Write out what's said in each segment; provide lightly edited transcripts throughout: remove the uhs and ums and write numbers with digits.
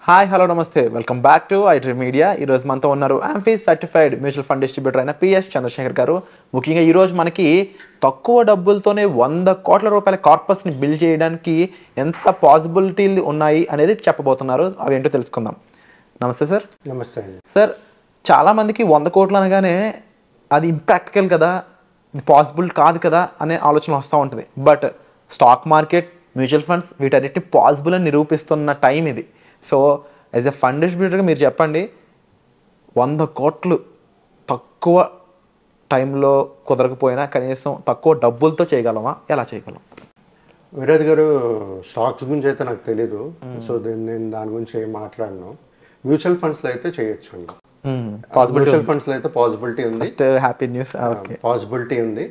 Hi hello నమస్తే welcome back to iDream media. ఈరోజు మనతో ఉన్నారు ఆంఫీస్ సర్టిఫైడ్ మ్యూచువల్ ఫండ్ డిస్ట్రిబ్యూటర్ అయిన పిఎస్ చంద్రశేఖర్ గారు. ముఖ్యంగా ఈరోజు మనకి తక్కువ డబ్బులతోనే 100 కోట్ల రూపాయల కార్పస్ని బిల్డ్ చేయడానికి ఎంత పాసిబిలిటీలు ఉన్నాయి అనేది చెప్పబోతున్నారు. అవి ఏంటో తెలుసుకుందాం. నమస్తే సార్. నమస్తే అండి. సార్, చాలామందికి 100 కోట్లు అనగానే అది ఇంప్రాక్టికల్ కదా, ఇది పాసిబుల్ కాదు కదా అనే ఆలోచన వస్తూ ఉంటుంది. But stock market, mutual funds వీటన్నిటిని పాసిబుల్ అని నిరూపిస్తున్న టైం ఇది. సో యాజ్ ఎ ఫండ్ డిస్ట్రిబ్యూటర్గా మీరు చెప్పండి, 100 కోట్లు తక్కువ టైంలో కుదరకపోయినా కనీసం తక్కువ డబ్బులతో చేయగలమా? ఎలా చేయగలం? విరాట్ గారు, స్టాక్స్ గురించి అయితే నాకు తెలీదు. సో నేను దాని గురించి ఏం మాట్లాడను. మ్యూచువల్ ఫండ్స్లో అయితే చేయొచ్చు అండి. మ్యూచువల్ ఫండ్స్లో అయితే పాసిబిలిటీ ఉంది. Happy news. పాసిబిలిటీ ఉంది.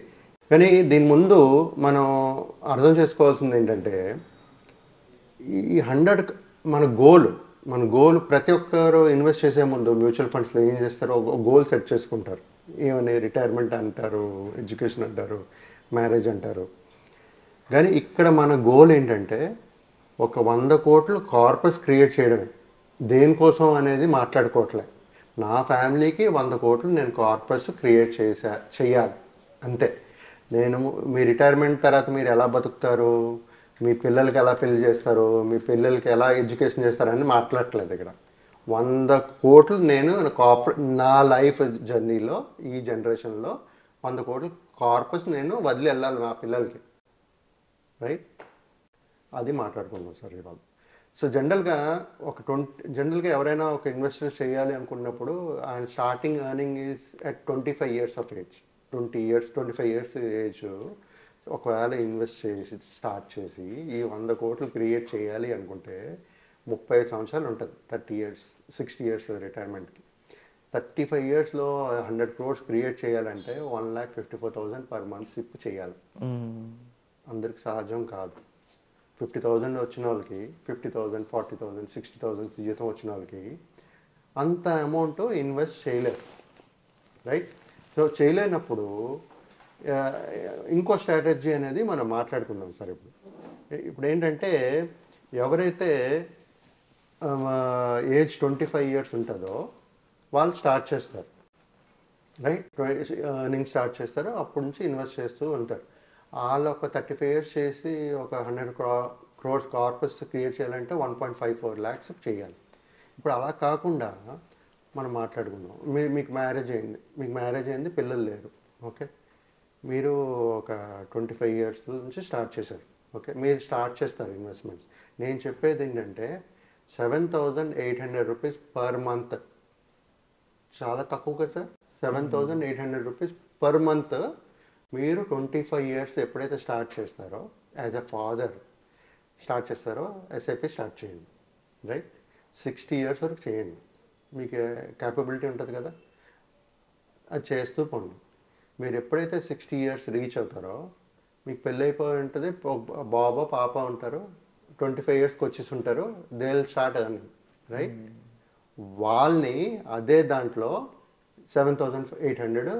కానీ దీని ముందు మనం అర్థం చేసుకోవాల్సింది ఏంటంటే, ఈ 100 మన గోల్ ప్రతి ఒక్కరు ఇన్వెస్ట్ చేసే ముందు మ్యూచువల్ ఫండ్స్లో ఏం చేస్తారో ఒక గోల్ సెట్ చేసుకుంటారు. ఏమని రిటైర్మెంట్ అంటారు, ఎడ్యుకేషన్ అంటారు, మ్యారేజ్ అంటారు. కానీ ఇక్కడ మన గోల్ ఏంటంటే ఒక 100 కోట్లు కార్పస్ క్రియేట్ చేయడమే. దేనికోసం అనేది మాట్లాడుకోవట్లే. నా ఫ్యామిలీకి 100 కోట్లు నేను కార్పస్ క్రియేట్ చెయ్యాలి అంతే. మీ రిటైర్మెంట్ తర్వాత మీరు ఎలా బతుకుతారు, మీ పిల్లలకి ఎలా పెళ్లి చేస్తారు, మీ పిల్లలకి ఎలా ఎడ్యుకేషన్ చేస్తారని మాట్లాడట్లేదు. ఇక్కడ 100 కోట్లు నేను నా లైఫ్ జర్నీలో, ఈ జనరేషన్లో 100 కోట్లు కార్పస్ నేను వదిలి వెళ్ళాలి మా పిల్లలకి. రైట్, అది మాట్లాడుకున్నాం సార్ ఇవాళ. సో జనరల్గా ఎవరైనా ఒక ఇన్వెస్టర్ చేయాలి అనుకున్నప్పుడు ఆయన starting earning is at 25 years of age. 25 years age ఒకవేళ ఇన్వెస్ట్ చేసి స్టార్ట్ చేసి ఈ 100 కోట్లు క్రియేట్ చేయాలి అనుకుంటే 35 సంవత్సరాలు ఉంటుంది. 60 years రిటైర్మెంట్కి. 35 yearsలో 100 crores క్రియేట్ చేయాలంటే 1,54,000 పర్ మంత్ సిప్ చేయాలి. అందరికి సహజం కాదు. 50,000 వచ్చిన వాళ్ళకి 50,000, 40,000, 60,000 జీతం వచ్చిన వాళ్ళకి అంత అమౌంట్ ఇన్వెస్ట్ చేయలేరు. రైట్. సో చేయలేనప్పుడు ఇంకో స్ట్రాటజీ అనేది మనం మాట్లాడుకుందాం సార్. ఇప్పుడు ఏంటంటే, ఎవరైతే ఏజ్ 25 years ఉంటుందో వాళ్ళు స్టార్ట్ చేస్తారు. రైట్, ఎర్నింగ్ స్టార్ట్ చేస్తారు. అప్పటి నుంచి ఇన్వెస్ట్ చేస్తూ ఉంటారు. వాళ్ళు ఒక 35 years చేసి ఒక 100 crores కార్పస్ క్రియేట్ చేయాలంటే 1.54 lakhs చేయాలి. ఇప్పుడు అలా కాకుండా మనం మాట్లాడుకుందాం. మీకు మ్యారేజ్ అయింది, పిల్లలు లేరు. ఓకే, మీరు ఒక 25 years నుంచి స్టార్ట్ చేశారు. ఓకే, మీరు స్టార్ట్ చేస్తారు ఇన్వెస్ట్మెంట్స్. నేను చెప్పేది ఏంటంటే 7,800 rupees పర్ మంత్. చాలా తక్కువ కదా సార్. 7,800 rupees పర్ మంత్ మీరు 25 years ఎప్పుడైతే స్టార్ట్ చేస్తారో, యాజ్ ఎ ఫాదర్ స్టార్ట్ చేస్తారో ఎస్ఐపి స్టార్ట్ చేయండి. రైట్, 60 years వరకు చేయండి. మీకు క్యాపబిలిటీ ఉంటుంది కదా, అది చేస్తూ పోండి. మీరు ఎప్పుడైతే 60 years రీచ్ అవుతారో మీకు పెళ్ళి అయిపోయి ఉంటుంది, బాబా పాప ఉంటారు, 25 yearsకి వచ్చేసి ఉంటారు. They will start earning. Right, వాళ్ళని అదే దాంట్లో 7,800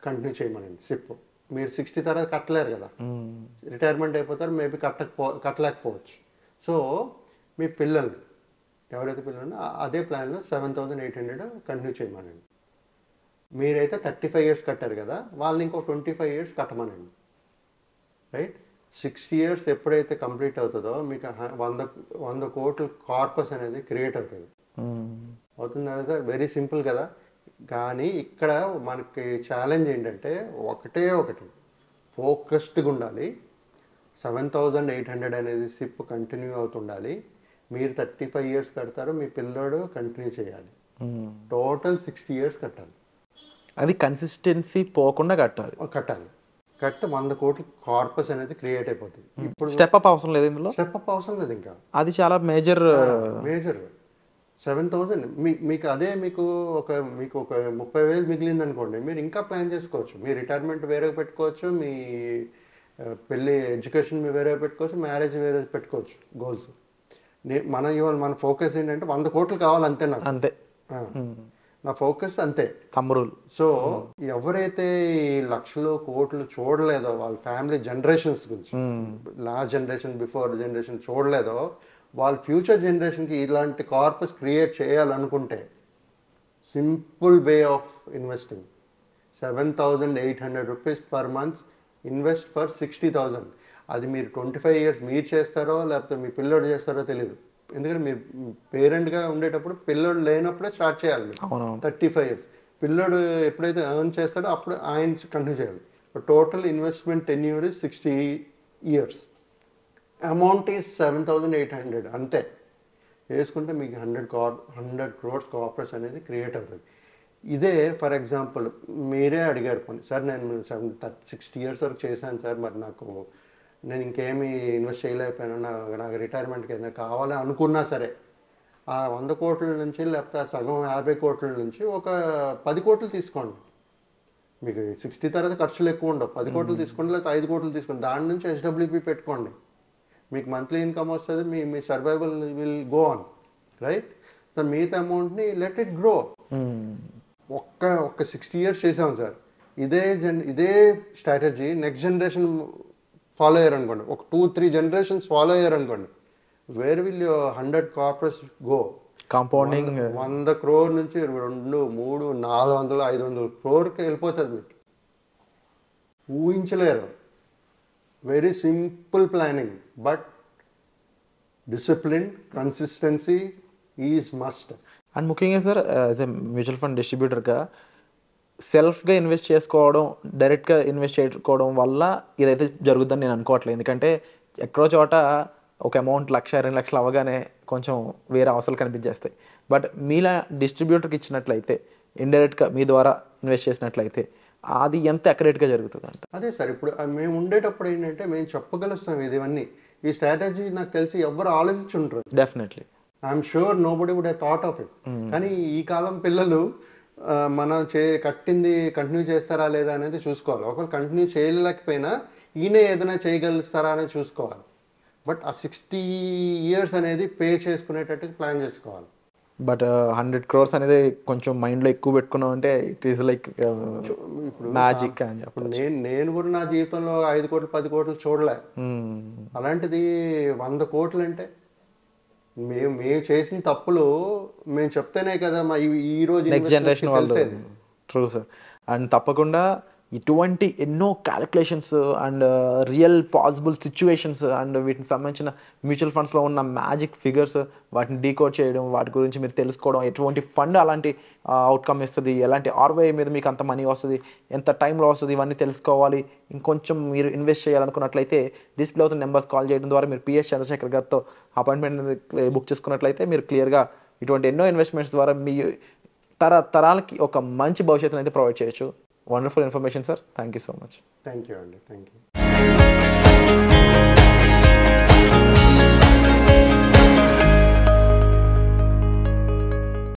కంటిన్యూ చేయమనండి సిప్. మీరు 60 తర్వాత కట్టలేరు కదా, రిటైర్మెంట్ అయిపోతారు, మేబీ కట్టలేకపోవచ్చు. సో మీ పిల్లలు ఎవరైతే పిల్లలు అదే ప్లాన్లో 7,800 కంటిన్యూ చేయమనండి. మీరైతే 35 years కట్టారు కదా, వాళ్ళని ఇంకో 25 years కట్టమనండి. రైట్, 60 years ఎప్పుడైతే కంప్లీట్ అవుతుందో మీకు 100 కోట్ల కార్పస్ అనేది క్రియేట్ అవుతుంది. అవుతుంది కదా, వెరీ సింపుల్ కదా. కానీ ఇక్కడ మనకి ఛాలెంజ్ ఏంటంటే ఒకటి ఫోకస్డ్గా ఉండాలి. 7,800 అనేది సిప్ కంటిన్యూ అవుతుండాలి. మీరు 35 years కడతారు, మీ పిల్లోడు కంటిన్యూ చేయాలి. టోటల్ 60 years కట్టాలి. అది కన్సిస్టెన్సీ పోకుండా కట్టాలి. కడితే 100 కోట్ల కార్పస్ అనేది క్రియేట్ అయిపోతుంది. ఇప్పుడు స్టెప్ అప్ అవసరం లేదు, ఇందులో స్టెప్ అప్ అవసరం లేదు. ఇంకా అది చాలా మేజర్ 7,000 మీకు అదే మీకు ఒక 30,000 మిగిలింది అనుకోండి, మీరు ఇంకా ప్లాన్ చేసుకోవచ్చు. మీ రిటైర్మెంట్ వేరే పెట్టుకోవచ్చు, మీ పెళ్ళి ఎడ్యుకేషన్ వేరే పెట్టుకోవచ్చు, మ్యారేజ్ వేరే పెట్టుకోవచ్చు గోల్స్. ఇవాళ మన ఫోకస్ ఏంటంటే 100 కోట్లు కావాలి అంతే నాకు. అంతే. నా ఫోకస్ అంతే. తమ్ముడు. సో ఎవరైతే ఈ లక్షలు కోట్లు చూడలేదో వాళ్ళ ఫ్యామిలీ జనరేషన్స్ గురించి, లాస్ట్ జనరేషన్ బిఫోర్ జనరేషన్ చూడలేదో, వాళ్ళ ఫ్యూచర్ జనరేషన్కి ఇలాంటి కార్పస్ క్రియేట్ చేయాలనుకుంటే simple way of investing 7,800 rupees per month invest for 60,000. అది మీరు 25 years మీరు చేస్తారో లేకపోతే మీ పిల్లోడు చేస్తారో తెలియదు. ఎందుకంటే మీరు పేరెంట్గా ఉండేటప్పుడు పిల్లోడు లేనప్పుడే స్టార్ట్ చేయాలి మీరు. 35 years పిల్లోడు ఎప్పుడైతే ఎర్న్ చేస్తాడో అప్పుడు ఆయన కంటిన్యూ చేయాలి. Total investment tenure is 60 years. Amount is 7,800 అంతే. వేసుకుంటే మీకు 100 crores కార్పొరేట్స్ అనేది క్రియేట్ అవుతుంది. ఇదే ఫర్ ఎగ్జాంపుల్ మీరే అడిగారు కొన్ని సార్, నేను 60 years వరకు చేశాను సార్, మరి నేను ఇంకేమీ ఇన్వెస్ట్ చేయలేకపోయాను, నాకు రిటైర్మెంట్కి ఏదైనా కావాలి అనుకున్నా సరే, ఆ 100 కోట్ల నుంచి లేకపోతే ఆ సగం 50 కోట్ల నుంచి ఒక 10 కోట్లు తీసుకోండి. మీకు 60 తర్వాత ఖర్చులు ఎక్కువ ఉండవు. 10 కోట్లు తీసుకోండి లేకపోతే 5 కోట్లు తీసుకోండి. దాని నుంచి SWP పెట్టుకోండి. మీకు మంత్లీ ఇన్కమ్ వస్తుంది, మీ survival will go on, right? So మిగతా అమౌంట్ని లెట్ ఇట్ గ్రో. ఒక్క 60 years చేసాం సార్, ఇదే స్ట్రాటజీ నెక్స్ట్ జనరేషన్ ఫాలో అయ్యారు అనుకోండి, ఒక 2-3 generations ఫాలో అయ్యారు అనుకోండి, where will 100 corporates go? Compounding 100 crore నుంచి 2, 3, 400, 500 crore వెళ్ళిపోతుంది. మీకు ఊహించలేరు. Very simple planning, but discipline, consistency is must. And ముఖ్యంగా sir as a mutual fund డిస్ట్రిబ్యూటర్గా సెల్ఫ్గా ఇన్వెస్ట్ చేసుకోవడం, డైరెక్ట్గా ఇన్వెస్ట్ చేసుకోవడం వల్ల ఇదైతే జరుగుతుందని నేను అనుకోవట్లేదు. ఎందుకంటే ఎక్కడో చోట ఒక అమౌంట్ 1,00,000, 2 లక్షలు అవ్వగానే కొంచెం వేరే అవసరాలు కనిపించేస్తాయి. బట్ మీలా డిస్ట్రిబ్యూటర్కి ఇచ్చినట్లయితే, ఇండైరెక్ట్గా మీ ద్వారా ఇన్వెస్ట్ చేసినట్లయితే అది ఎంత అక్యురేట్గా జరుగుతుంది అంట? అదే సార్, ఇప్పుడు మేము ఉండేటప్పుడు ఏంటంటే మేము చెప్పగలుస్తాం ఇవన్నీ. ఈ స్ట్రాటజీ నాకు తెలిసి ఎవరు ఆలోచించుంటారు. Definitely I'm sure nobody would have thought of it. కానీ ఈ కాలం పిల్లలు మనం కట్టింది కంటిన్యూ చేస్తారా లేదా అనేది చూసుకోవాలి. ఒకవేళ కంటిన్యూ చేయలేకపోయినా ఈయన ఏదైనా చేయగలుస్తారా అనేది చూసుకోవాలి. బట్ ఆ 60 years అనేది పే చేసుకునేటట్టు ప్లాన్ చేసుకోవాలి. బట్ 100 crores అనేది కొంచెం మైండ్లో ఎక్కువ పెట్టుకున్నాం అంటే ఇట్ ఈస్ లైక్ ఇప్పుడు మ్యాజిక్ అని చెప్పి. నేను కూడా నా జీవితంలో 5 కోట్లు 10 కోట్లు చూడలే. అలాంటిది 100 కోట్లు అంటే మేము చేసిన తప్పులు మేము చెప్తేనే కదా మా ఈ రోజు నెక్స్ట్ జనరేషన్ వాళ్ళు. True sir. అండ్ తప్పకుండా ఇటువంటి ఎన్నో calculations and real possible situations and వీటికి సంబంధించిన మ్యూచువల్ ఫండ్స్లో ఉన్న మ్యాజిక్ ఫిగర్స్, వాటిని డీకోడ్ చేయడం, వాటి గురించి మీరు తెలుసుకోవడం, ఎటువంటి ఫండ్ అలాంటి అవుట్కమ్ ఇస్తుంది, ఎలాంటి ROI మీద మీకు అంత మనీ వస్తుంది, ఎంత టైంలో వస్తుంది, ఇవన్నీ తెలుసుకోవాలి. ఇంకొంచెం మీరు ఇన్వెస్ట్ చేయాలనుకున్నట్లయితే డిస్ప్లే అవుతున్న నెంబర్స్ కాల్ చేయడం ద్వారా మీరు PS చంద్రశేఖర్ గారితో అపాయింట్మెంట్ బుక్ చేసుకున్నట్లయితే మీరు క్లియర్గా ఇటువంటి ఎన్నో ఇన్వెస్ట్మెంట్స్ ద్వారా మీ తరాలకి ఒక మంచి భవిష్యత్తును అయితే ప్రొవైడ్ చేయొచ్చు. Wonderful information sir. Thank you so much. Thank you అండి. Thank you.